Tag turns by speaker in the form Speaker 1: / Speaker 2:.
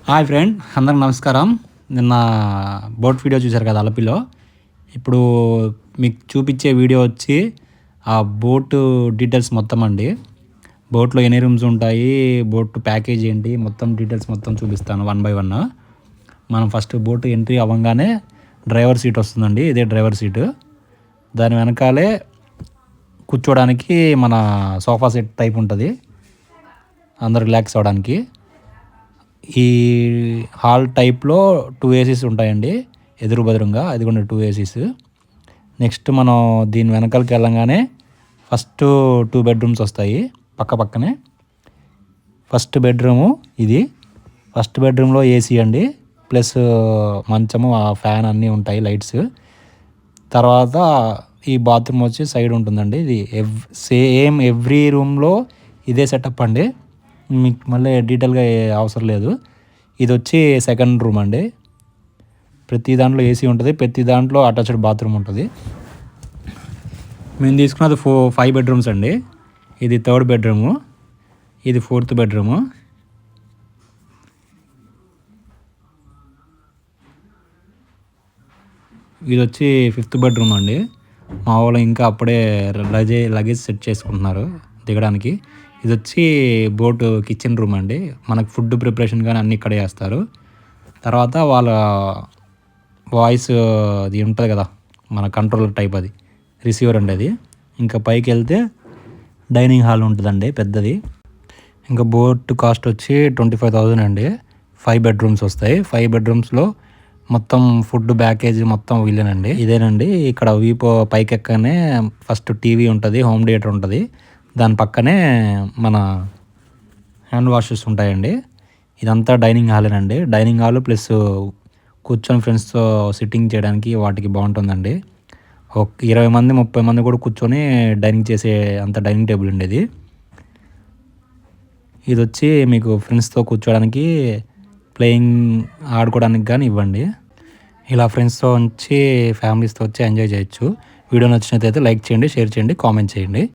Speaker 1: Hi friend, అందరికి నమస్కారం. నిన్న బోట్ వీడియో చూశారు కదా అలపిలో. ఇప్పుడు మీకు చూపించే వీడియో వచ్చి ఆ బోటు డీటెయిల్స్ మొత్తం అండి. బోట్లో ఎన్ని రూమ్స్ ఉంటాయి, బోట్ ప్యాకేజ్ ఏంటి, మొత్తం డీటెయిల్స్ మొత్తం చూపిస్తాను వన్ బై వన్. మనం ఫస్ట్ బోట్ ఎంట్రీ అవ్వగానే డ్రైవర్ సీట్ వస్తుందండి. ఇదే డ్రైవర్ సీటు. దాని వెనకాలే కూర్చోడానికి మన సోఫా సెట్ టైప్ ఉంటుంది, అందరు రిలాక్స్ అవ్వడానికి. ఈ హాల్ టైప్లో 2 ఏసీస్ ఉంటాయండి ఎదురు బెదురుగా. అది కూడా 2 ఏసీస్. నెక్స్ట్ మనం దీని వెనకాలకి వెళ్ళంగానే ఫస్ట్ 2 బెడ్రూమ్స్ వస్తాయి పక్క పక్కనే. ఫస్ట్ బెడ్రూము ఇది. ఫస్ట్ బెడ్రూమ్లో ఏసీ అండి, ప్లస్ మంచము, ఆ ఫ్యాన్ అన్నీ ఉంటాయి, లైట్స్. తర్వాత ఈ బాత్రూమ్ వచ్చి సైడ్ ఉంటుందండి. ఇది సేమ్ ఎవ్రీ రూమ్లో ఇదే సెటప్ అండి, మీకు మళ్ళీ డీటెయిల్గా అవసరం లేదు. ఇది వచ్చి సెకండ్ రూమ్ అండి. ప్రతి దాంట్లో ఏసీ ఉంటుంది, ప్రతి దాంట్లో అటాచ్డ్ బాత్రూమ్ ఉంటుంది. మేము తీసుకున్నది 5 బెడ్రూమ్స్ అండి. ఇది 3rd బెడ్రూము, ఇది 4th బెడ్రూము. ఇది వచ్చి 5th బెడ్రూమ్ అండి. మా వాళ్ళు ఇంకా అప్పుడే లగేజ్ సెట్ చేసుకుంటున్నారు దిగడానికి. ఇది వచ్చి బోట్ కిచెన్ రూమ్ అండి. మనకు ఫుడ్ ప్రిపరేషన్ కానీ అన్నీ ఇక్కడే చేస్తారు. తర్వాత వాళ్ళ వాయిస్ అది ఉంటుంది కదా, మన కంట్రోలర్ టైప్, అది రిసీవర్ అండి అది. ఇంకా పైకి వెళ్తే డైనింగ్ హాల్ ఉంటుందండి పెద్దది. ఇంకా బోట్ కాస్ట్ వచ్చి 25,000 అండి. 5 బెడ్రూమ్స్ వస్తాయి. 5 బెడ్రూమ్స్లో మొత్తం ఫుడ్ ప్యాకేజ్ మొత్తం వీళ్ళేనండి. ఇదేనండి. ఇక్కడ పైకి ఎక్కగానే ఫస్ట్ టీవీ ఉంటుంది, హోమ్ థియేటర్ ఉంటుంది. దాని పక్కనే మన హ్యాండ్ వాషెస్ ఉంటాయండి. ఇదంతా డైనింగ్ హాలేనండి. డైనింగ్ హాల్ ప్లస్ కూర్చొని ఫ్రెండ్స్తో సిట్టింగ్ చేయడానికి వాటికి బాగుంటుందండి. ఒక 20 మంది 30 మంది కూడా కూర్చొని డైనింగ్ చేసే అంత డైనింగ్ టేబుల్ అండి ఇది. ఇది వచ్చి మీకు ఫ్రెండ్స్తో కూర్చోడానికి, ప్లేయింగ్ ఆడుకోవడానికి కానీ ఇవ్వండి. ఇలా ఫ్రెండ్స్తో వచ్చి ఫ్యామిలీస్తో వచ్చి ఎంజాయ్ చేయొచ్చు. వీడియో నచ్చినట్లయితే లైక్ చేయండి, షేర్ చేయండి, కామెంట్ చేయండి.